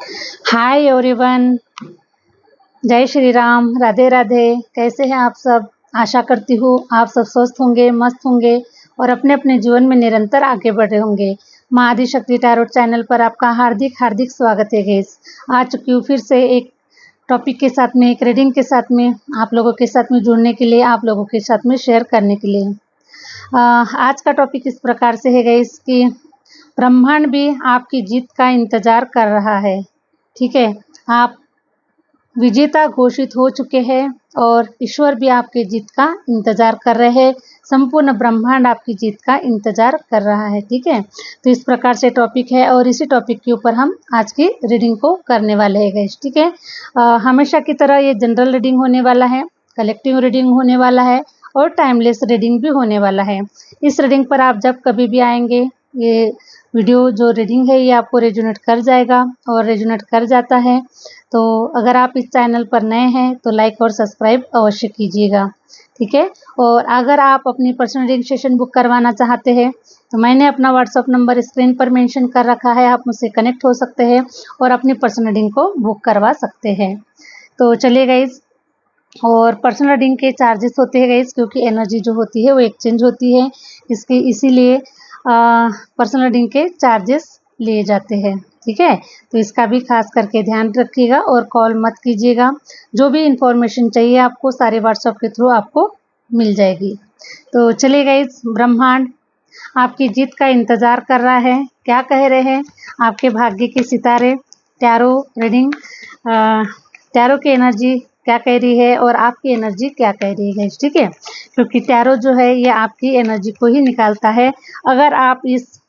Hi everyone. जय श्री राम, राधे राधे। कैसे हैं आप सब? आशा करती हूँ आप सब स्वस्थ होंगे, मस्त होंगे और अपने अपने जीवन में निरंतर आगे बढ़ रहे होंगे। माँ आदिशक्ति टैरोट चैनल पर आपका हार्दिक हार्दिक स्वागत है गाइस। आ चुकी हूँ फिर से एक टॉपिक के साथ में, एक रीडिंग के साथ में, आप लोगों के साथ में जुड़ने के लिए, आप लोगों के साथ में शेयर करने के लिए। आज का टॉपिक इस प्रकार से है गाइस कि ब्रह्मांड भी आपकी जीत का इंतजार कर रहा है। ठीक है, आप विजेता घोषित हो चुके हैं और ईश्वर भी आपके जीत का इंतजार कर रहे हैं। संपूर्ण ब्रह्मांड आपकी जीत का इंतजार कर रहा है। ठीक है, तो इस प्रकार से टॉपिक है और इसी टॉपिक के ऊपर हम आज की रीडिंग को करने वाले हैं गाइस। ठीक है, हमेशा की तरह ये जनरल रीडिंग होने वाला है, कलेक्टिव रीडिंग होने वाला है और टाइमलेस रीडिंग भी होने वाला है। इस रीडिंग पर आप जब कभी भी आएंगे, ये वीडियो जो रीडिंग है ये आपको रेजोनेट कर जाएगा और रेजोनेट कर जाता है। तो अगर आप इस चैनल पर नए हैं तो लाइक और सब्सक्राइब अवश्य कीजिएगा। ठीक है, और अगर आप अपनी पर्सनल रीडिंग सेशन बुक करवाना चाहते हैं तो मैंने अपना व्हाट्सअप नंबर स्क्रीन पर मेंशन कर रखा है, आप मुझसे कनेक्ट हो सकते हैं और अपनी पर्सनल रीडिंग को बुक करवा सकते हैं। तो चलिए गाइज, और पर्सनल रीडिंग के चार्जेस होते हैं गाइज, क्योंकि एनर्जी जो होती है वो एक्सचेंज होती है, इसीलिए पर्सनल रीडिंग के चार्जेस लिए जाते हैं। ठीक है, तो इसका भी खास करके ध्यान रखिएगा और कॉल मत कीजिएगा। जो भी इंफॉर्मेशन चाहिए आपको सारे व्हाट्सएप के थ्रू आपको मिल जाएगी। तो चलिए गाइज, ब्रह्मांड आपकी जीत का इंतज़ार कर रहा है। क्या कह रहे हैं आपके भाग्य के सितारे? टैरो रीडिंग, टैरो की एनर्जी क्या कह रही है और आपकी एनर्जी क्या कह रही है। ठीक है, क्योंकि टैरो जो है ये आपकी एनर्जी को ही निकालता है। अगर आप इस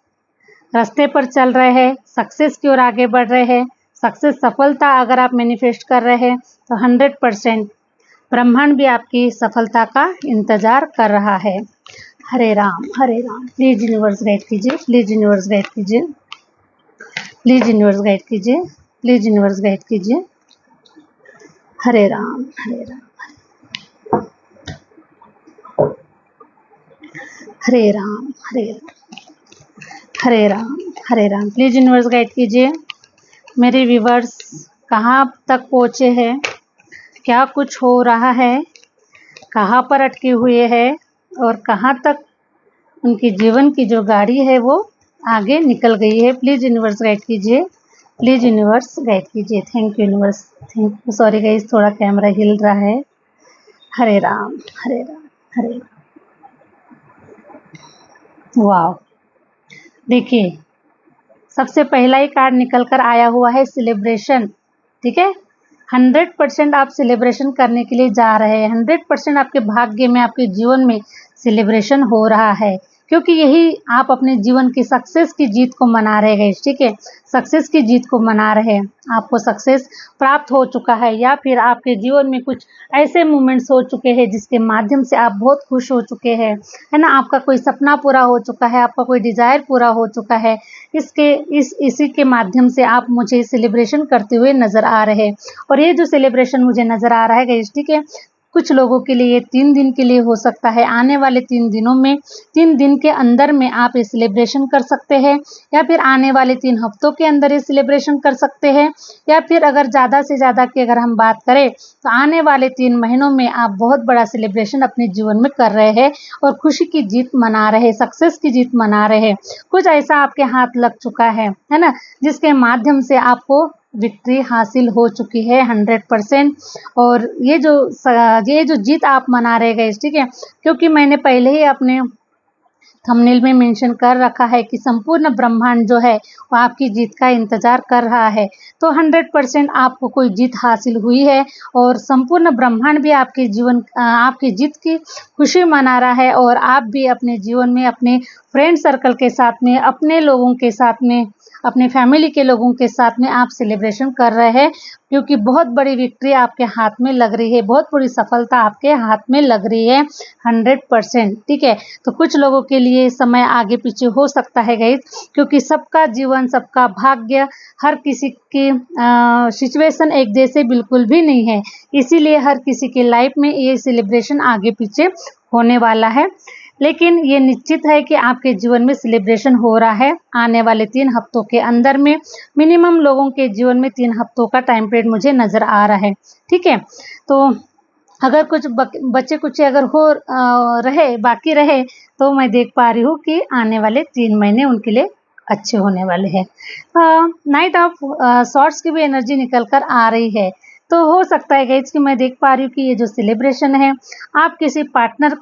रास्ते पर चल रहे हैं, सक्सेस की ओर आगे बढ़ रहे हैं, सक्सेस सफलता अगर आप मैनिफेस्ट कर रहे हैं तो 100% ब्रह्मांड भी आपकी सफलता का इंतजार कर रहा है। Hare Ram Hare Ram. Please universe guide कीजिए, प्लीज यूनिवर्स गाइड कीजिए, प्लीज यूनिवर्स गाइड कीजिए, प्लीज यूनिवर्स गाइड कीजिए। हरे Ram Hare Ram, Hare Ram Hare Ram, Hare Ram Hare Ram. Please universe guide कीजिए मेरे व्यूवर्स कहाँ तक पहुँचे हैं, क्या कुछ हो रहा है, कहाँ पर अटके हुए हैं और कहाँ तक उनकी जीवन की जो गाड़ी है वो आगे निकल गई है। प्लीज़ यूनिवर्स गाइड कीजिए, प्लीज़ यूनिवर्स गाइड कीजिए। Thank you universe, thank you. Sorry guys, थोड़ा कैमरा हिल रहा है। हरे राम हरे राम हरे राम। वाह, देखिए सबसे पहला ही कार्ड निकल कर आया हुआ है सेलिब्रेशन। ठीक है, 100% आप सेलिब्रेशन करने के लिए जा रहे हैं। 100% आपके भाग्य में, आपके जीवन में सेलिब्रेशन हो रहा है, क्योंकि यही आप अपने जीवन की सक्सेस की जीत को मना रहे हैं। ठीक है, सक्सेस की जीत को मना रहे हैं। आपको सक्सेस प्राप्त हो चुका है या फिर आपके जीवन में कुछ ऐसे मोमेंट्स हो चुके हैं जिसके माध्यम से आप बहुत खुश हो चुके हैं, है ना। आपका कोई सपना पूरा हो चुका है, आपका कोई डिजायर पूरा हो चुका है। इसी के माध्यम से आप मुझे सेलिब्रेशन करते हुए नजर आ रहे हैं। और ये जो सेलिब्रेशन मुझे नजर आ रहा है गाइस, ठीक है, कुछ लोगों के लिए 3 दिन के लिए हो सकता है। आने वाले 3 दिनों में, 3 दिन के अंदर में आप ये सेलिब्रेशन कर सकते हैं, या फिर आने वाले 3 हफ्तों के अंदर ये सेलिब्रेशन कर सकते हैं, या फिर अगर ज़्यादा से ज़्यादा की अगर हम बात करें तो आने वाले 3 महीनों में आप बहुत बड़ा सेलिब्रेशन अपने जीवन में कर रहे हैं और खुशी की जीत मना रहे हैं, सक्सेस की जीत मना रहे हैं। कुछ ऐसा आपके हाथ लग चुका है ना, जिसके माध्यम से आपको विक्ट्री हासिल हो चुकी है 100%। और ये जो जीत आप मना रहे गए, ठीक है, क्योंकि मैंने पहले ही अपने थंबनेल में मेंशन कर रखा है कि संपूर्ण ब्रह्मांड जो है वो आपकी जीत का इंतजार कर रहा है। तो 100% आपको कोई जीत हासिल हुई है और संपूर्ण ब्रह्मांड भी आपकी जीत की खुशी मना रहा है। और आप भी अपने जीवन में, अपने फ्रेंड सर्कल के साथ में, अपने लोगों के साथ में, अपने फैमिली के लोगों के साथ में आप सेलिब्रेशन कर रहे हैं, क्योंकि बहुत बड़ी विक्ट्री आपके हाथ में लग रही है, बहुत बड़ी सफलता आपके हाथ में लग रही है 100%। ठीक है, तो कुछ लोगों के लिए समय आगे पीछे हो सकता है गाइस, क्योंकि सबका जीवन, सबका भाग्य, हर किसी की सिचुएशन एक जैसे बिल्कुल भी नहीं है। इसीलिए हर किसी के लाइफ में ये सेलिब्रेशन आगे पीछे होने वाला है। लेकिन ये निश्चित है कि आपके जीवन में सेलिब्रेशन हो रहा है आने वाले 3 हफ्तों के अंदर में। मिनिमम लोगों के जीवन में 3 हफ्तों का टाइम पीरियड मुझे नज़र आ रहा है, ठीक है। तो अगर कुछ बच्चे कुछ अगर बाकी रहे तो मैं देख पा रही हूँ कि आने वाले 3 महीने उनके लिए अच्छे होने वाले हैं। नाइट ऑफ सॉर्ट्स की भी एनर्जी निकल कर आ रही है, तो हो सकता है गाइस कि मैं देख पा रही हूँ कि ये जो सेलिब्रेशन है आप किसी पार्टनर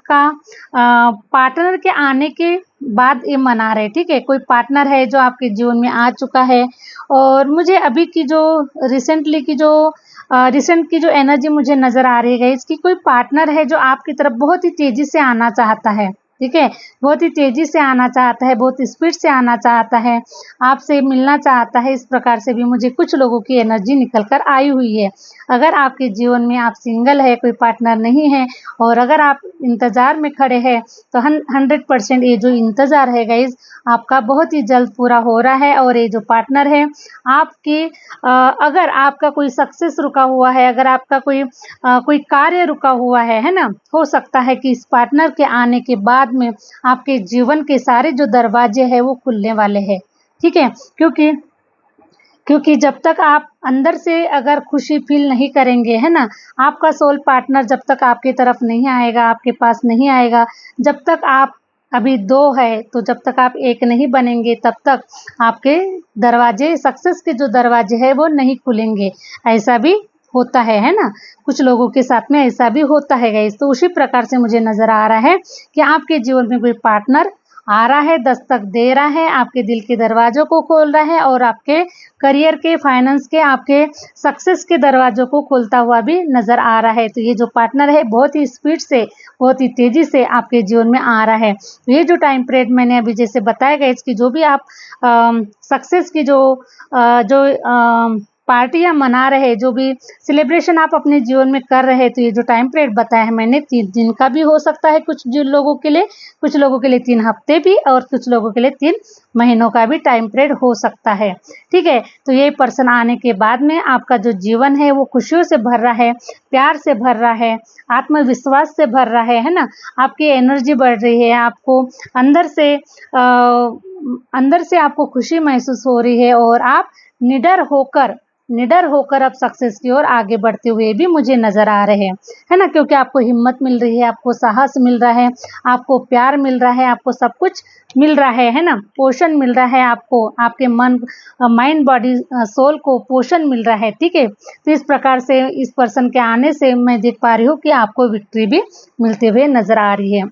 के आने के बाद ये मना रहे, ठीक है। कोई पार्टनर है जो आपके जीवन में आ चुका है, और मुझे अभी की जो रिसेंट की जो एनर्जी मुझे नज़र आ रही है इसकी, कोई पार्टनर है जो आपकी तरफ बहुत ही तेज़ी से आना चाहता है, ठीक है। बहुत ही तेज़ी से आना चाहता है, बहुत स्पीड से आना चाहता है, आपसे मिलना चाहता है। इस प्रकार से भी मुझे कुछ लोगों की एनर्जी निकल कर आई हुई है। अगर आपके जीवन में आप सिंगल है, कोई पार्टनर नहीं है, और अगर आप इंतज़ार में खड़े हैं तो 100% ये जो इंतज़ार है गाइस आपका बहुत ही जल्द पूरा हो रहा है। और ये जो पार्टनर है आपकी अगर आपका कोई सक्सेस रुका हुआ है, अगर आपका कोई कार्य रुका हुआ है ना, हो सकता है कि इस पार्टनर के आने के बाद में आपके जीवन के सारे जो दरवाजे हैं वो खुलने वाले हैं, ठीक है। क्योंकि जब तक आप अंदर से अगर खुशी फील नहीं करेंगे, है ना, आपका सोल पार्टनर जब तक आपकी तरफ नहीं आएगा, आपके पास नहीं आएगा, जब तक आप अभी 2 है तो जब तक आप 1 नहीं बनेंगे तब तक आपके दरवाजे, सक्सेस के जो दरवाजे हैं वो नहीं खुलेंगे। ऐसा भी होता है ना, कुछ लोगों के साथ में ऐसा भी होता है गाइस। तो उसी प्रकार से मुझे नज़र आ रहा है कि आपके जीवन में कोई पार्टनर आ रहा है, दस्तक दे रहा है, आपके दिल के दरवाज़ों को खोल रहा है, और आपके करियर के, फाइनेंस के, आपके सक्सेस के दरवाज़ों को खोलता हुआ भी नज़र आ रहा है। तो ये जो पार्टनर है बहुत ही स्पीड से, बहुत ही तेज़ी से आपके जीवन में आ रहा है। तो ये जो टाइम पीरियड मैंने अभी जैसे बताया गया, इसकी जो भी आप सक्सेस की जो पार्टियां मना रहे, जो भी सेलिब्रेशन आप अपने जीवन में कर रहे, तो ये जो टाइम पीरियड बताया है मैंने 3 दिन का भी हो सकता है कुछ लोगों के लिए, कुछ लोगों के लिए 3 हफ्ते भी, और कुछ लोगों के लिए 3 महीनों का भी टाइम पीरियड हो सकता है, ठीक है। तो ये पर्सन आने के बाद में आपका जो जीवन है वो खुशियों से भर रहा है, प्यार से भर रहा है, आत्मविश्वास से भर रहा है ना। आपकी एनर्जी बढ़ रही है, आपको अंदर से आपको खुशी महसूस हो रही है, और आप निडर होकर अब सक्सेस की ओर आगे बढ़ते हुए भी मुझे नज़र आ रहे हैं, है ना। क्योंकि आपको हिम्मत मिल रही है, आपको साहस मिल रहा है, आपको प्यार मिल रहा है, आपको सब कुछ मिल रहा है ना, पोषण मिल रहा है आपको, आपके माइंड बॉडी सोल को पोषण मिल रहा है, ठीक है। तो इस प्रकार से इस पर्सन के आने से मैं देख पा रही हूँ कि आपको विक्ट्री भी मिलते हुए नज़र आ रही है।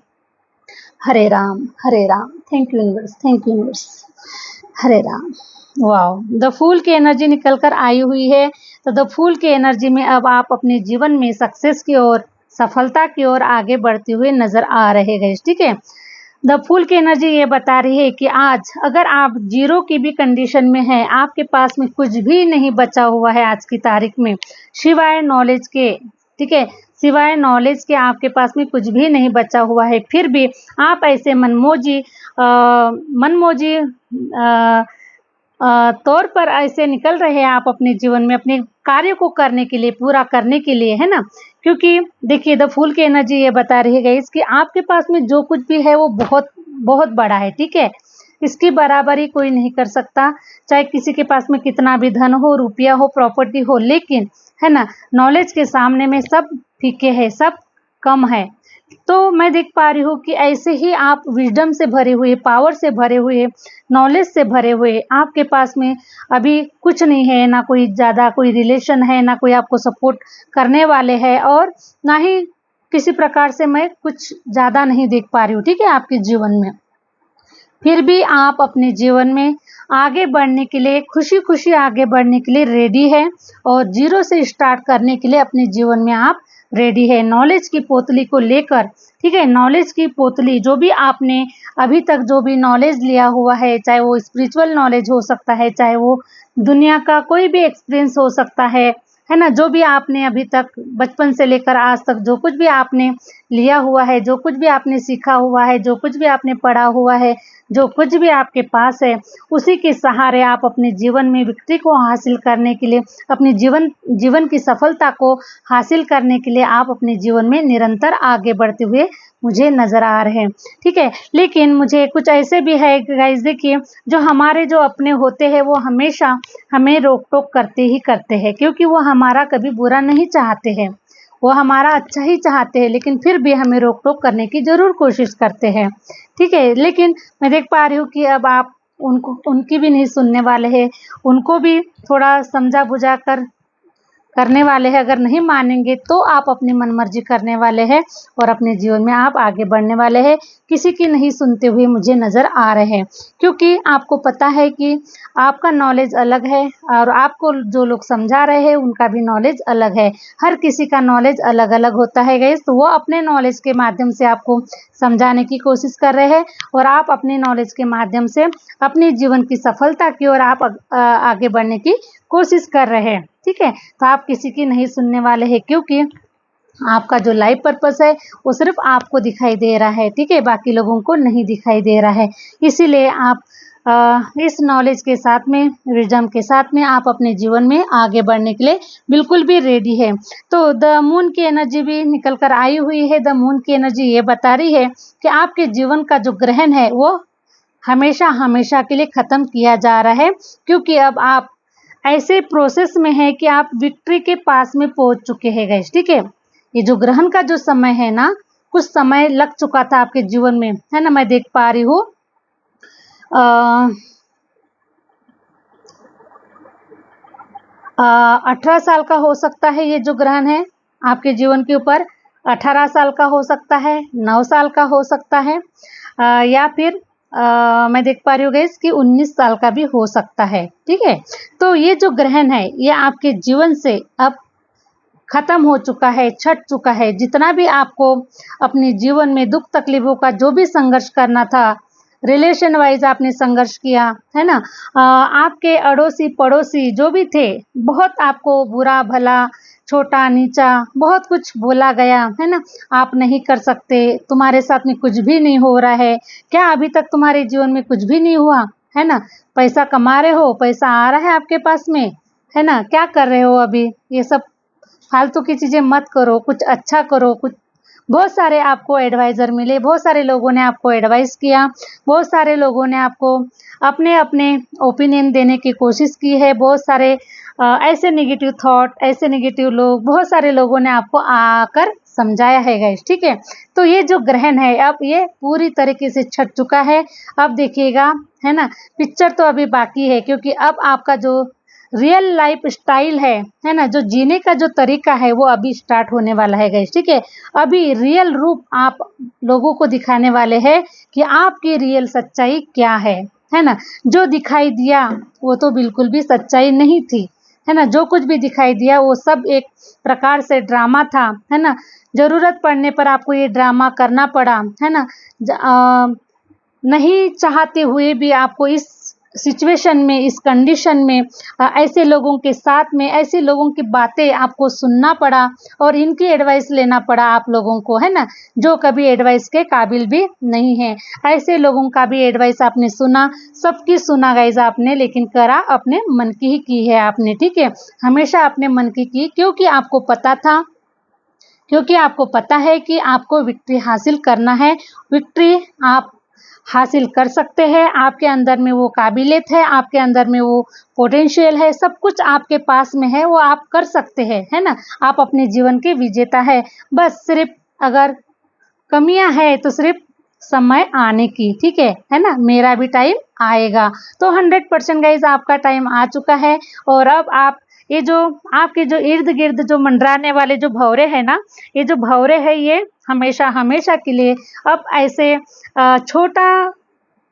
Hare Ram, Hare Ram. Thank you universe. Hare Ram. Wow, the फूल की एनर्जी निकल कर आई हुई है। तो द फूल की एनर्जी में अब आप अपने जीवन में सक्सेस की ओर, सफलता की ओर आगे बढ़ते हुए नज़र आ रहे हैं, ठीक है। द फूल की एनर्जी ये बता रही है कि आज अगर आप 0 की भी कंडीशन में हैं, आपके पास में कुछ भी नहीं बचा हुआ है आज की तारीख में, सिवाय नॉलेज के, ठीक है, सिवाय नॉलेज के आपके पास में कुछ भी नहीं बचा हुआ है, फिर भी आप ऐसे मनमोजी तौर पर ऐसे निकल रहे हैं आप अपने जीवन में अपने कार्य को करने के लिए, पूरा करने के लिए, है ना। क्योंकि देखिए द फूल की एनर्जी ये बता रही है इसकी, आपके पास में जो कुछ भी है वो बहुत बहुत बड़ा है, ठीक है। इसकी बराबरी कोई नहीं कर सकता, चाहे किसी के पास में कितना भी धन हो, रुपया हो, प्रॉपर्टी हो, लेकिन है ना, नॉलेज के सामने में सब फीके है, सब कम है। तो मैं देख पा रही हूँ कि ऐसे ही आप विजडम से भरे हुए, पावर से भरे हुए, नॉलेज से भरे हुए, आपके पास में अभी कुछ नहीं है, ना कोई ज़्यादा कोई रिलेशन है, ना कोई आपको सपोर्ट करने वाले हैं, और ना ही किसी प्रकार से मैं कुछ ज़्यादा नहीं देख पा रही हूँ, ठीक है, आपके जीवन में। फिर भी आप अपने जीवन में आगे बढ़ने के लिए, खुशी खुशी आगे बढ़ने के लिए रेडी है, और 0 से स्टार्ट करने के लिए अपने जीवन में आप रेडी है, नॉलेज की पोतली को लेकर, ठीक है। नॉलेज की पोतली, जो भी आपने अभी तक जो भी नॉलेज लिया हुआ है, चाहे वो स्पिरिचुअल नॉलेज हो सकता है, चाहे वो दुनिया का कोई भी एक्सपीरियंस हो सकता है ना, जो भी आपने अभी तक बचपन से लेकर आज तक जो कुछ भी आपने लिया हुआ है, जो कुछ भी आपने सीखा हुआ है, जो कुछ भी आपने पढ़ा हुआ है, जो कुछ भी आपके पास है, उसी के सहारे आप अपने जीवन में विक्ट्री को हासिल करने के लिए, अपनी जीवन की सफलता को हासिल करने के लिए आप अपने जीवन में निरंतर आगे बढ़ते हुए मुझे नज़र आ रहे हैं। ठीक है, लेकिन मुझे कुछ ऐसे भी है गाइस, देखिए, जो हमारे जो अपने होते हैं वो हमेशा हमें रोक टोक करते ही करते हैं, क्योंकि वो हमारा कभी बुरा नहीं चाहते हैं, वो हमारा अच्छा ही चाहते हैं, लेकिन फिर भी हमें रोक टोक करने की ज़रूर कोशिश करते हैं। ठीक है, लेकिन मैं देख पा रही हूँ कि अब आप उनकी भी नहीं सुनने वाले हैं, उनको भी थोड़ा समझा बुझा कर करने वाले हैं। अगर नहीं मानेंगे तो आप अपनी मनमर्जी करने वाले हैं और अपने जीवन में आप आगे बढ़ने वाले हैं, किसी की नहीं सुनते हुए मुझे नज़र आ रहे हैं, क्योंकि आपको पता है कि आपका नॉलेज अलग है और आपको जो लोग समझा रहे हैं उनका भी नॉलेज अलग है। हर किसी का नॉलेज अलग अलग होता है गाइस, तो वो अपने नॉलेज के माध्यम से आपको समझाने की कोशिश कर रहे हैं और आप अपने नॉलेज के माध्यम से अपने जीवन की सफलता की ओर आप आगे बढ़ने की कोशिश कर रहे हैं। ठीक है, तो आप किसी की नहीं सुनने वाले हैं, क्योंकि आपका जो लाइफ पर्पस है वो सिर्फ आपको दिखाई दे रहा है। ठीक है, बाकी लोगों को नहीं दिखाई दे रहा है, इसीलिए आप इस नॉलेज के साथ में, विजडम के साथ में आप अपने जीवन में आगे बढ़ने के लिए बिल्कुल भी रेडी है। तो द मून की एनर्जी भी निकल कर आई हुई है। द मून की एनर्जी ये बता रही है कि आपके जीवन का जो ग्रहण है वो हमेशा हमेशा के लिए ख़त्म किया जा रहा है, क्योंकि अब आप ऐसे प्रोसेस में है कि आप विक्ट्री के पास में पहुंच चुके हैं गाइस। ठीक है, ये जो ग्रहण का जो समय है ना, कुछ समय लग चुका था आपके जीवन में, है ना, मैं देख पा रही हूँ। 18 साल का हो सकता है ये जो ग्रहण है आपके जीवन के ऊपर, 18 साल का हो सकता है, 9 साल का हो सकता है, या फिर मैं देख पा रही हूँ गाइस कि 19 साल का भी हो सकता है। ठीक है, तो ये जो ग्रहण है ये आपके जीवन से अब खत्म हो चुका है, छट चुका है। जितना भी आपको अपने जीवन में दुख तकलीफों का जो भी संघर्ष करना था, रिलेशन वाइज आपने संघर्ष किया, है ना, आपके अड़ोसी पड़ोसी जो भी थे, बहुत आपको बुरा भला, छोटा नीचा बहुत कुछ बोला गया, है ना, आप नहीं कर सकते, तुम्हारे साथ में कुछ भी नहीं हो रहा है, क्या अभी तक तुम्हारे जीवन में कुछ भी नहीं हुआ, है ना, पैसा कमा रहे हो, पैसा आ रहा है आपके पास में, है ना, क्या कर रहे हो अभी, ये सब फालतू की चीज़ें मत करो, कुछ अच्छा करो, कुछ, बहुत सारे आपको एडवाइज़र मिले, बहुत सारे लोगों ने आपको एडवाइस किया, बहुत सारे लोगों ने आपको अपने अपने ओपिनियन देने की कोशिश की है, बहुत सारे ऐसे नेगेटिव थॉट, ऐसे नेगेटिव लोग, बहुत सारे लोगों ने आपको आकर समझाया है गाइस। ठीक है, तो ये जो ग्रहण है अब ये पूरी तरीके से छट चुका है। अब देखिएगा, है ना, पिक्चर तो अभी बाकी है, क्योंकि अब आपका जो रियल लाइफ स्टाइल है ना, जो जीने का जो तरीका है वो अभी स्टार्ट होने वाला है गाइस। ठीक है, अभी रियल रूप आप लोगों को दिखाने वाले हैं कि आपकी रियल सच्चाई क्या है ना। जो दिखाई दिया वो तो बिल्कुल भी सच्चाई नहीं थी, है ना, जो कुछ भी दिखाई दिया वो सब एक प्रकार से ड्रामा था, है ना, ज़रूरत पड़ने पर आपको ये ड्रामा करना पड़ा, है ना, नहीं चाहते हुए भी आपको इस सिचुएशन में, इस कंडीशन में, ऐसे लोगों के साथ में, ऐसे लोगों की बातें आपको सुनना पड़ा और इनकी एडवाइस लेना पड़ा आप लोगों को, है ना, जो कभी एडवाइस के काबिल भी नहीं है। ऐसे लोगों का भी एडवाइस आपने सुना, सबकी सुना गाइज आपने, लेकिन करा अपने मन की ही की है आपने। ठीक है, हमेशा अपने मन की, क्योंकि आपको पता था, क्योंकि आपको पता है कि आपको विक्ट्री हासिल करना है। विक्ट्री आप हासिल कर सकते हैं, आपके अंदर में वो काबिलियत है, आपके अंदर में वो पोटेंशियल है, सब कुछ आपके पास में है, वो आप कर सकते हैं, है ना, आप अपने जीवन के विजेता है। बस सिर्फ अगर कमियां है तो सिर्फ समय आने की। ठीक है ना, मेरा भी टाइम आएगा। तो 100% गाइज आपका टाइम आ चुका है और अब आप ये जो आपके जो इर्द गिर्द जो मंडराने वाले जो भंवरे हैं ना, ये जो भंवरे हैं ये हमेशा हमेशा के लिए अब ऐसे छोटा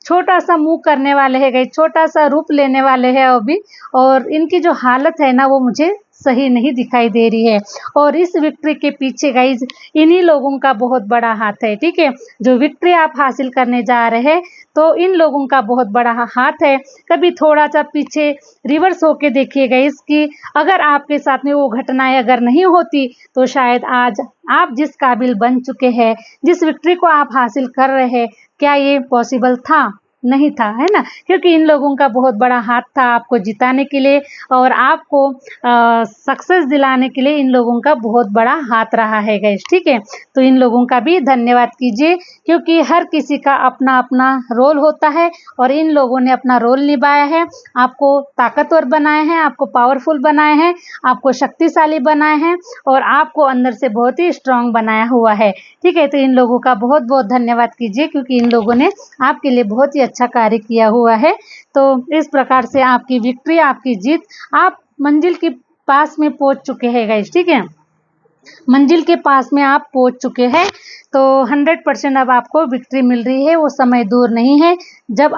छोटा सा मुंह करने वाले हैं, गए छोटा सा रूप लेने वाले हैं अभी, और इनकी जो हालत है ना वो मुझे सही नहीं दिखाई दे रही है। और इस विक्ट्री के पीछे गाइज इन्हीं लोगों का बहुत बड़ा हाथ है, ठीक है। जो विक्ट्री आप हासिल करने जा रहे हैं तो इन लोगों का बहुत बड़ा हाथ है। कभी थोड़ा सा पीछे रिवर्स होके देखिएगा इसकी, अगर आपके साथ में वो घटनाएं अगर नहीं होती तो शायद आज आप जिस काबिल बन चुके हैं, जिस विक्ट्री को आप हासिल कर रहे हैं, क्या ये पॉसिबल था? नहीं था, है ना। क्योंकि इन लोगों का बहुत बड़ा हाथ था आपको जिताने के लिए और आपको सक्सेस दिलाने के लिए इन लोगों का बहुत बड़ा हाथ रहा है गाइस, ठीक है। तो इन लोगों का भी धन्यवाद कीजिए, क्योंकि हर किसी का अपना अपना रोल होता है और इन लोगों ने अपना रोल निभाया है, आपको ताकतवर बनाए हैं, आपको पावरफुल बनाए हैं, आपको शक्तिशाली बनाए हैं और आपको अंदर से बहुत ही स्ट्रांग बनाया हुआ है, ठीक है। तो इन लोगों का बहुत बहुत धन्यवाद कीजिए, क्योंकि इन लोगों ने आपके लिए बहुत ही अच्छा कार्य किया हुआ है। तो इस प्रकार से आपकी विक्ट्री, आपकी जीत, आप मंजिल के पास में पहुंच चुके हैं गाइस, ठीक है। मंजिल के पास में आप पहुंच चुके हैं, तो 100% अब आपको विक्ट्री मिल रही है। वो समय दूर नहीं है जब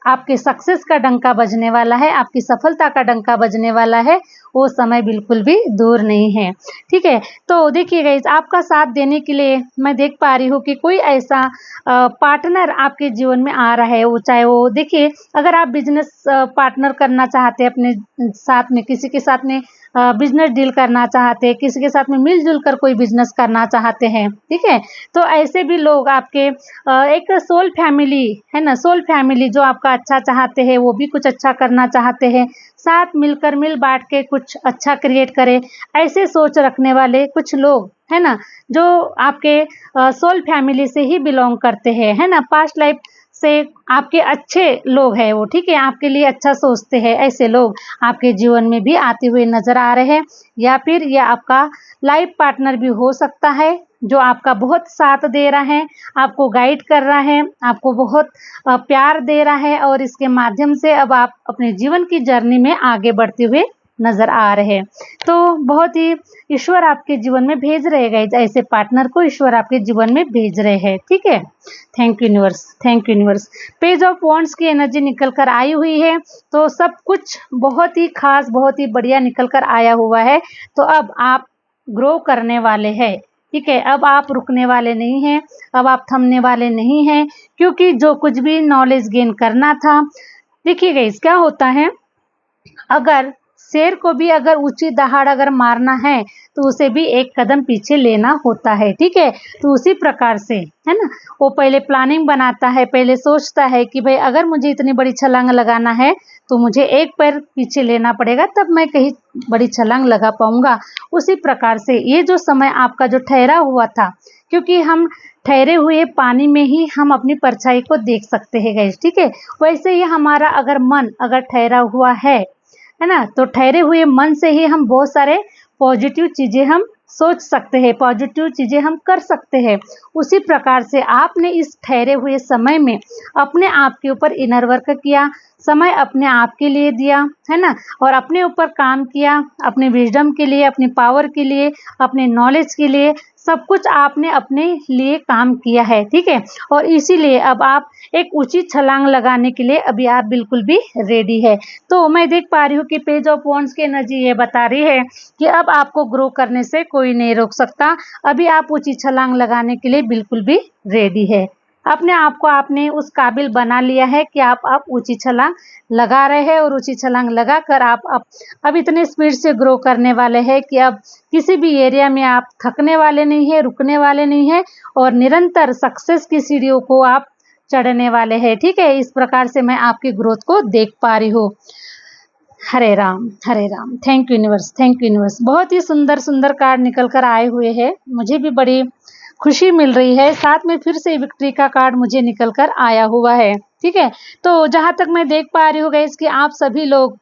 आपके सक्सेस का डंका बजने वाला है, आपकी सफलता का डंका बजने वाला है, वो समय बिल्कुल भी दूर नहीं है, ठीक है। तो देखिए गाइस, आपका साथ देने के लिए मैं देख पा रही हूँ कि कोई ऐसा पार्टनर आपके जीवन में आ रहा है। वो चाहे वो देखिए, अगर आप बिजनेस पार्टनर करना चाहते हैं, अपने साथ में किसी के साथ में बिजनेस डील करना चाहते हैं, किसी के साथ में मिलजुल कर कोई बिजनेस करना चाहते हैं, ठीक है। तो ऐसे भी लोग आपके एक सोल फैमिली है ना, सोल फैमिली जो आपका अच्छा चाहते हैं, वो भी कुछ अच्छा करना चाहते हैं, साथ मिलकर मिल बांट के कुछ अच्छा क्रिएट करें, ऐसे सोच रखने वाले कुछ लोग है ना, जो आपके सोल फैमिली से ही बिलोंग करते हैं, है ना। पास्ट लाइफ से आपके अच्छे लोग हैं वो, ठीक है, आपके लिए अच्छा सोचते हैं, ऐसे लोग आपके जीवन में भी आते हुए नजर आ रहे हैं। या फिर ये आपका लाइफ पार्टनर भी हो सकता है, जो आपका बहुत साथ दे रहा है, आपको गाइड कर रहा है, आपको बहुत प्यार दे रहा है और इसके माध्यम से अब आप अपने जीवन की जर्नी में आगे बढ़ते हुए नजर आ रहे हैं। तो बहुत ही ईश्वर आपके जीवन में भेज रहे हैं, ऐसे पार्टनर को ईश्वर आपके जीवन में भेज रहे हैं, ठीक है। Thank you universe, thank you universe. Page of wands की एनर्जी निकल कर आई हुई है, तो सब कुछ बहुत ही खास, बहुत ही बढ़िया निकल कर आया हुआ है। तो अब आप ग्रो करने वाले हैं, ठीक है। अब आप रुकने वाले नहीं हैं, अब आप थमने वाले नहीं हैं, क्योंकि जो कुछ भी नॉलेज गेन करना था, देखिए गाइस क्या होता है, अगर शेर को भी अगर ऊंची दहाड़ अगर मारना है तो उसे भी एक कदम पीछे लेना होता है, ठीक है। तो उसी प्रकार से है ना, वो पहले प्लानिंग बनाता है, पहले सोचता है कि भाई अगर मुझे इतनी बड़ी छलांग लगाना है तो मुझे एक पैर पीछे लेना पड़ेगा, तब मैं कहीं बड़ी छलांग लगा पाऊंगा। उसी प्रकार से ये जो समय आपका जो ठहरा हुआ था, क्योंकि हम ठहरे हुए पानी में ही हम अपनी परछाई को देख सकते हैं गाइस, ठीक है। वैसे ही हमारा अगर मन अगर ठहरा हुआ है ना, तो ठहरे हुए मन से ही हम बहुत सारे पॉजिटिव चीजें हम सोच सकते हैं, पॉजिटिव चीजें हम कर सकते हैं। उसी प्रकार से आपने इस ठहरे हुए समय में अपने आप के ऊपर इनर वर्क किया, समय अपने आप के लिए दिया, है ना, और अपने ऊपर काम किया, अपने विजडम के लिए, अपनी पावर के लिए, अपने नॉलेज के लिए, सब कुछ आपने अपने लिए काम किया है, ठीक है। और इसीलिए अब आप एक ऊंची छलांग लगाने के लिए अभी आप बिल्कुल भी रेडी है। तो मैं देख पा रही हूँ कि पेज ऑफ वॉन्ड्स की एनर्जी ये बता रही है कि अब आपको ग्रो करने से कोई नहीं रोक सकता, अभी आप ऊंची छलांग लगाने के लिए बिल्कुल भी रेडी है। अपने आप को आपने उस काबिल बना लिया है कि आप ऊंची छलांग लगा रहे हैं, और ऊंची छलांग लगाकर आप अब इतने स्पीड से ग्रो करने वाले हैं कि अब किसी भी एरिया में आप थकने वाले नहीं है, रुकने वाले नहीं है, और निरंतर सक्सेस की सीढ़ियों को आप चढ़ने वाले हैं, ठीक है। इस प्रकार से मैं आपकी ग्रोथ को देख पा रही हूँ। Hare Ram, Hare Ram. Thank you universe, thank you universe. बहुत ही सुंदर सुंदर कार्ड निकल कर आए हुए हैं, मुझे भी बड़ी खुशी मिल रही है। साथ में फिर से विक्ट्री का कार्ड मुझे निकल कर आया हुआ है, ठीक है। तो जहां तक मैं देख पा रही हूँ गाइस कि आप सभी लोग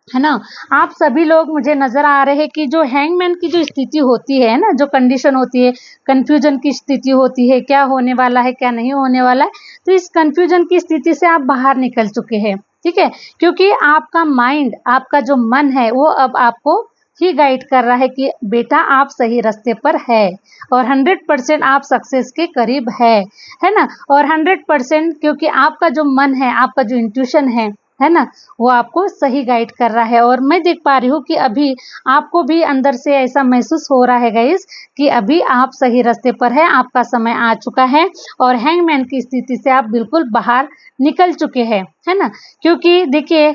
है ना, आप सभी लोग मुझे नजर आ रहे हैं कि जो हैंगमैन की जो स्थिति होती है ना, जो कंडीशन होती है, कंफ्यूजन की स्थिति होती है, क्या होने वाला है क्या नहीं होने वाला है, तो इस कंफ्यूजन की स्थिति से आप बाहर निकल चुके हैं, ठीक है। क्योंकि आपका माइंड, आपका जो मन है, वो अब आपको ही गाइड कर रहा है कि बेटा आप सही रास्ते पर है, और 100% आप सक्सेस के करीब है ना। और 100% क्योंकि आपका जो मन है, आपका जो इंट्यूशन है, है ना, वो आपको सही गाइड कर रहा है। और मैं देख पा रही हूँ कि अभी आपको भी अंदर से ऐसा महसूस हो रहा है गाइस कि अभी आप सही रास्ते पर हैं, आपका समय आ चुका है और हैंगमैन की स्थिति से आप बिल्कुल बाहर निकल चुके हैं, है ना। क्योंकि देखिए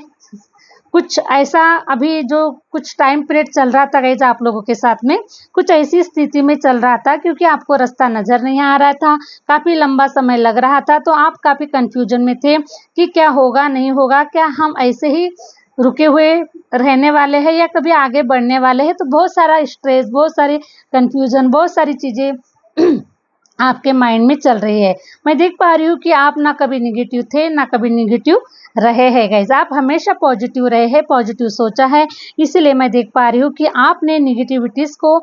कुछ ऐसा अभी जो कुछ टाइम पीरियड चल रहा था गाइस आप लोगों के साथ में, कुछ ऐसी स्थिति में चल रहा था क्योंकि आपको रास्ता नजर नहीं आ रहा था, काफी लंबा समय लग रहा था, तो आप काफी कंफ्यूजन में थे कि क्या होगा नहीं होगा, क्या हम ऐसे ही रुके हुए रहने वाले हैं या कभी आगे बढ़ने वाले हैं। तो बहुत सारा स्ट्रेस, बहुत सारी कंफ्यूजन, बहुत सारी चीजें आपके माइंड में चल रही है। मैं देख पा रही हूँ कि आप ना कभी निगेटिव थे ना कभी निगेटिव रहे हैं गाइज, आप हमेशा पॉजिटिव रहे हैं, पॉजिटिव सोचा है। इसीलिए मैं देख पा रही हूँ कि आपने निगेटिविटीज को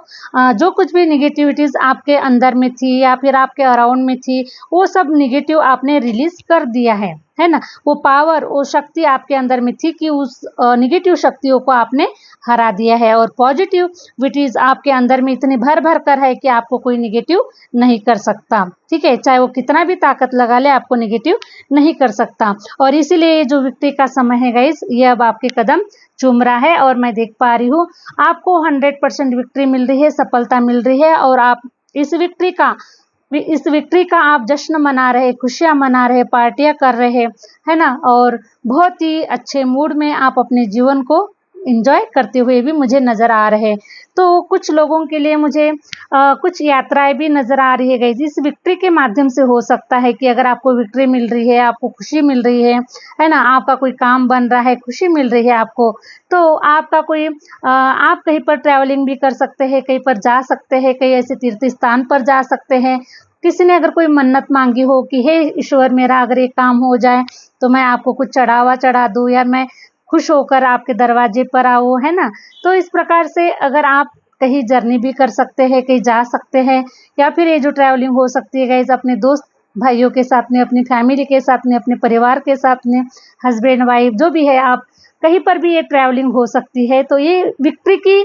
जो कुछ भी निगेटिविटीज आपके अंदर में थी या फिर आपके अराउंड में थी, वो सब निगेटिव आपने रिलीज कर दिया है ना। वो पावर, वो शक्ति आपके अंदर में थी कि उस निगेटिव शक्तियों को आपने हरा दिया है और पॉजिटिविटीज आपके अंदर में इतनी भर भर कर है कि आपको कोई निगेटिव नहीं कर सकता, ठीक है। चाहे वो कितना भी ताकत लगा ले, आपको निगेटिव नहीं कर सकता। और इसीलिए जो विक्ट्री का समय है गाइस, ये अब आपके कदम चूम रहा है और मैं देख पा रही हूँ आपको 100% विक्ट्री मिल रही है, सफलता मिल रही है और आप इस विक्ट्री का आप जश्न मना रहे, खुशियां मना रहे, पार्टियां कर रहे, है ना। और बहुत ही अच्छे मूड में आप अपने जीवन को एंजॉय करते हुए भी मुझे नज़र आ रहे हैं। तो कुछ लोगों के लिए मुझे कुछ यात्राएं भी नज़र आ रही है गाइस। इस विक्ट्री के माध्यम से हो सकता है कि अगर आपको विक्ट्री मिल रही है, आपको खुशी मिल रही है ना, आपका कोई काम बन रहा है, खुशी मिल रही है आपको, तो आपका कोई आप कहीं पर ट्रैवलिंग भी कर सकते हैं, कहीं पर जा सकते हैं, कहीं ऐसे तीर्थ स्थान पर जा सकते हैं। किसी ने अगर कोई मन्नत मांगी हो कि हे ईश्वर, मेरा अगर ये काम हो जाए तो मैं आपको कुछ चढ़ावा चढ़ा दूं या मैं खुश होकर आपके दरवाजे पर आओ, है ना। तो इस प्रकार से अगर आप कहीं जर्नी भी कर सकते हैं, कहीं जा सकते हैं, या फिर ये जो ट्रैवलिंग हो सकती है गाइस अपने दोस्त भाइयों के साथ में, अपनी फैमिली के साथ में, अपने परिवार के साथ में, हस्बैंड वाइफ जो भी है, आप कहीं पर भी ये ट्रैवलिंग हो सकती है। तो ये विक्ट्री की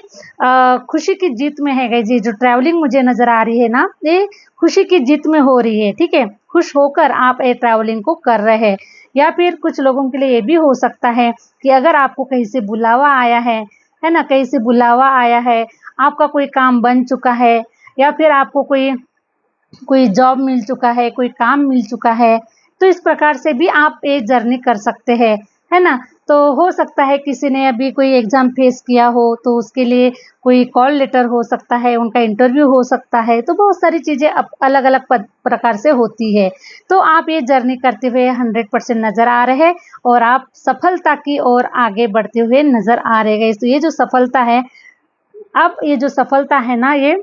खुशी की जीत में है गाइस। ये जो ट्रैवलिंग मुझे नजर आ रही है ना, ये खुशी की जीत में हो रही है, ठीक है। खुश होकर आप ये ट्रैवलिंग को कर रहे हैं। या फिर कुछ लोगों के लिए ये भी हो सकता है कि अगर आपको कहीं से बुलावा आया है ना, कहीं से बुलावा आया है, आपका कोई काम बन चुका है या फिर आपको कोई कोई जॉब मिल चुका है, कोई काम मिल चुका है, तो इस प्रकार से भी आप ये जर्नी कर सकते हैं, है ना। तो हो सकता है किसी ने अभी कोई एग्जाम फेस किया हो तो उसके लिए कोई कॉल लेटर हो सकता है, उनका इंटरव्यू हो सकता है, तो बहुत सारी चीज़ें अलग अलग प्रकार से होती है। तो आप ये जर्नी करते हुए 100% नज़र आ रहे हैं और आप सफलता की ओर आगे बढ़ते हुए नज़र आ रहे हैं। तो ये जो सफलता है, अब ये जो सफलता है ना, ये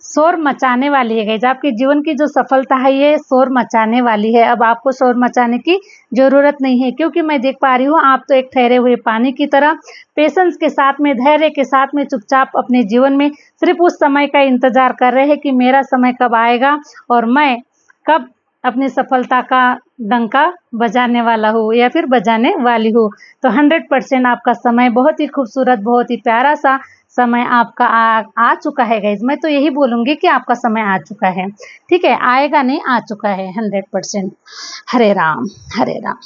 शोर मचाने वाली है गाइस। आपके जीवन की जो सफलता है ये शोर मचाने वाली है। अब आपको शोर मचाने की जरूरत नहीं है क्योंकि मैं देख पा रही हूँ आप तो एक ठहरे हुए पानी की तरह पेशेंस के साथ में, धैर्य के साथ में चुपचाप अपने जीवन में सिर्फ उस समय का इंतजार कर रहे हैं कि मेरा समय कब आएगा और मैं कब अपनी सफलता का डंका बजाने वाला हूँ या फिर बजाने वाली हूँ। तो 100% आपका समय बहुत ही खूबसूरत, बहुत ही प्यारा सा समय आपका आ चुका है गाइज। मैं तो यही बोलूँगी कि आपका समय आ चुका है, ठीक है, आएगा नहीं, आ चुका है 100%। Hare Ram, Hare Ram.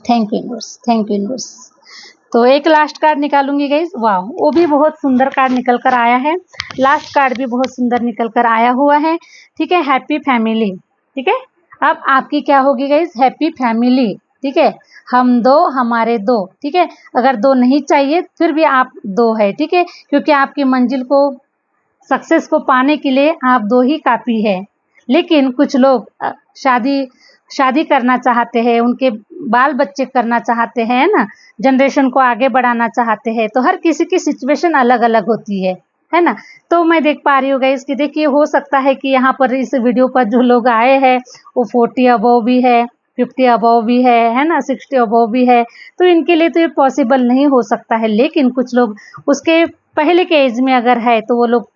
Thank you universe, thank you universe. तो एक लास्ट कार्ड निकालूंगी गाइज। वाह, वो भी बहुत सुंदर कार्ड निकल कर आया है, लास्ट कार्ड भी बहुत सुंदर निकल कर आया हुआ है, ठीक है। हैप्पी फैमिली, ठीक है। अब आपकी क्या होगी गाइज, हैप्पी फैमिली, ठीक है। हम दो हमारे दो, ठीक है। अगर दो नहीं चाहिए फिर भी आप दो है, ठीक है, क्योंकि आपकी मंजिल को, सक्सेस को पाने के लिए आप दो ही काफ़ी है। लेकिन कुछ लोग शादी करना चाहते हैं, उनके बाल बच्चे करना चाहते हैं ना, जनरेशन को आगे बढ़ाना चाहते हैं। तो हर किसी की सिचुएशन अलग अलग होती है ना। तो मैं देख पा रही हूँ गाइस कि देखिए हो सकता है कि यहाँ पर इस वीडियो पर जो लोग आए हैं वो 40 अबव भी है, 50 अबव भी है ना, 60 अबव भी है। तो इनके लिए तो ये पॉसिबल नहीं हो सकता है। लेकिन कुछ लोग उसके पहले के एज में अगर है तो वो लोग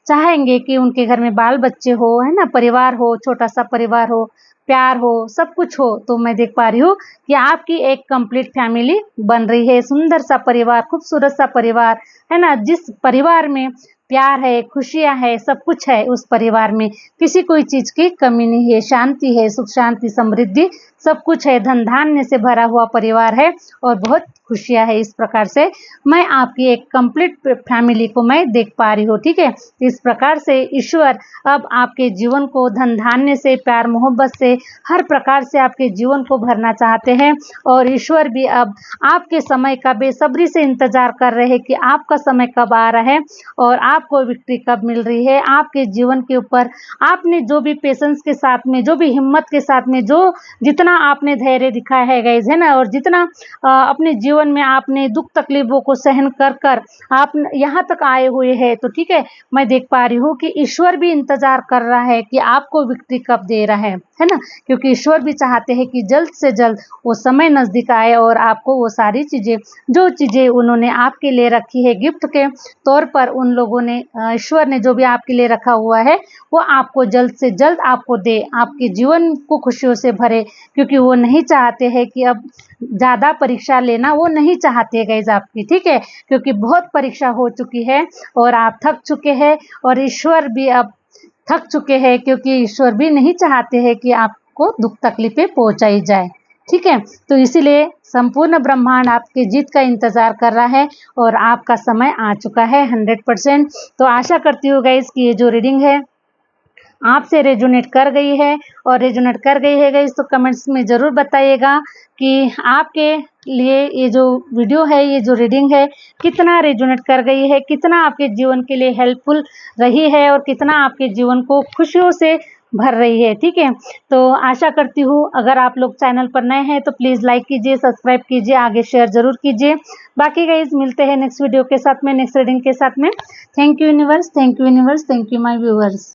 चाहेंगे कि उनके घर में बाल बच्चे हो, है ना, परिवार हो, छोटा सा परिवार हो, प्यार हो, सब कुछ हो। तो मैं देख पा रही हूँ कि आपकी एक कंप्लीट फैमिली बन रही है, सुंदर सा परिवार, खूबसूरत सा परिवार, है ना, जिस परिवार में प्यार है, खुशियाँ है, सब कुछ है उस परिवार में। किसी कोई चीज़ की कमी नहीं है, शांति है, सुख शांति समृद्धि सब कुछ है, धन धान्य से भरा हुआ परिवार है और बहुत खुशियाँ है। इस प्रकार से मैं आपकी एक कंप्लीट फैमिली को मैं देख पा रही हूँ, ठीक है। इस प्रकार से ईश्वर अब आपके जीवन को धन धान्य से, प्यार मोहब्बत से, हर प्रकार से आपके जीवन को भरना चाहते हैं और ईश्वर भी अब आपके समय का बेसब्री से इंतजार कर रहे हैं कि आपका समय कब आ रहा है और आपको विक्ट्री कब मिल रही है। आपके जीवन के ऊपर आपने जो भी पेशेंस के साथ में, जो भी हिम्मत के साथ में, जो जितना आपने धैर्य दिखाया है गाइस, है ना, और जितना अपने जीवन में आपने दुख तकलीफों को सहन कर कर आप यहाँ तक आए हुए हैं, तो ठीक है, मैं देख पा रही हूँ कि ईश्वर भी इंतजार कर रहा है कि आपको विक्ट्री कब दे रहा है ना, क्योंकि ईश्वर भी चाहते हैं कि जल्द से जल्द वो समय नज़दीक आए और आपको वो सारी चीज़ें, जो चीज़ें उन्होंने आपके लिए रखी है गिफ्ट के तौर पर, उन लोगों ने, ईश्वर ने जो भी आपके लिए रखा हुआ है वो आपको जल्द से जल्द आपको दे, आपके जीवन को खुशियों से भरे, क्योंकि वो नहीं चाहते हैं कि अब ज़्यादा परीक्षा लेना, वो नहीं चाहते गाइस आपकी, ठीक है, क्योंकि बहुत परीक्षा हो चुकी है और आप थक चुके हैं और ईश्वर भी अब थक चुके हैं, क्योंकि ईश्वर भी नहीं चाहते हैं कि आपको दुख तकलीफें पहुंचाई जाए, ठीक है। तो इसीलिए संपूर्ण ब्रह्मांड आपकी जीत का इंतजार कर रहा है और आपका समय आ चुका है 100%। तो आशा करती हूँ गाइस कि ये जो रीडिंग है आपसे रेजोनेट कर गई है, और रेजोनेट कर गई है गाइस तो कमेंट्स में ज़रूर बताइएगा कि आपके लिए ये जो वीडियो है, ये जो रीडिंग है, कितना रेजोनेट कर गई है, कितना आपके जीवन के लिए हेल्पफुल रही है और कितना आपके जीवन को खुशियों से भर रही है, ठीक है। तो आशा करती हूँ अगर आप लोग चैनल पर नए हैं तो प्लीज़ लाइक कीजिए, सब्सक्राइब कीजिए, आगे शेयर ज़रूर कीजिए। बाकी गाइस मिलते हैं नेक्स्ट वीडियो के साथ में, नेक्स्ट रीडिंग के साथ में। Thank you universe, thank you universe, thank you my viewers.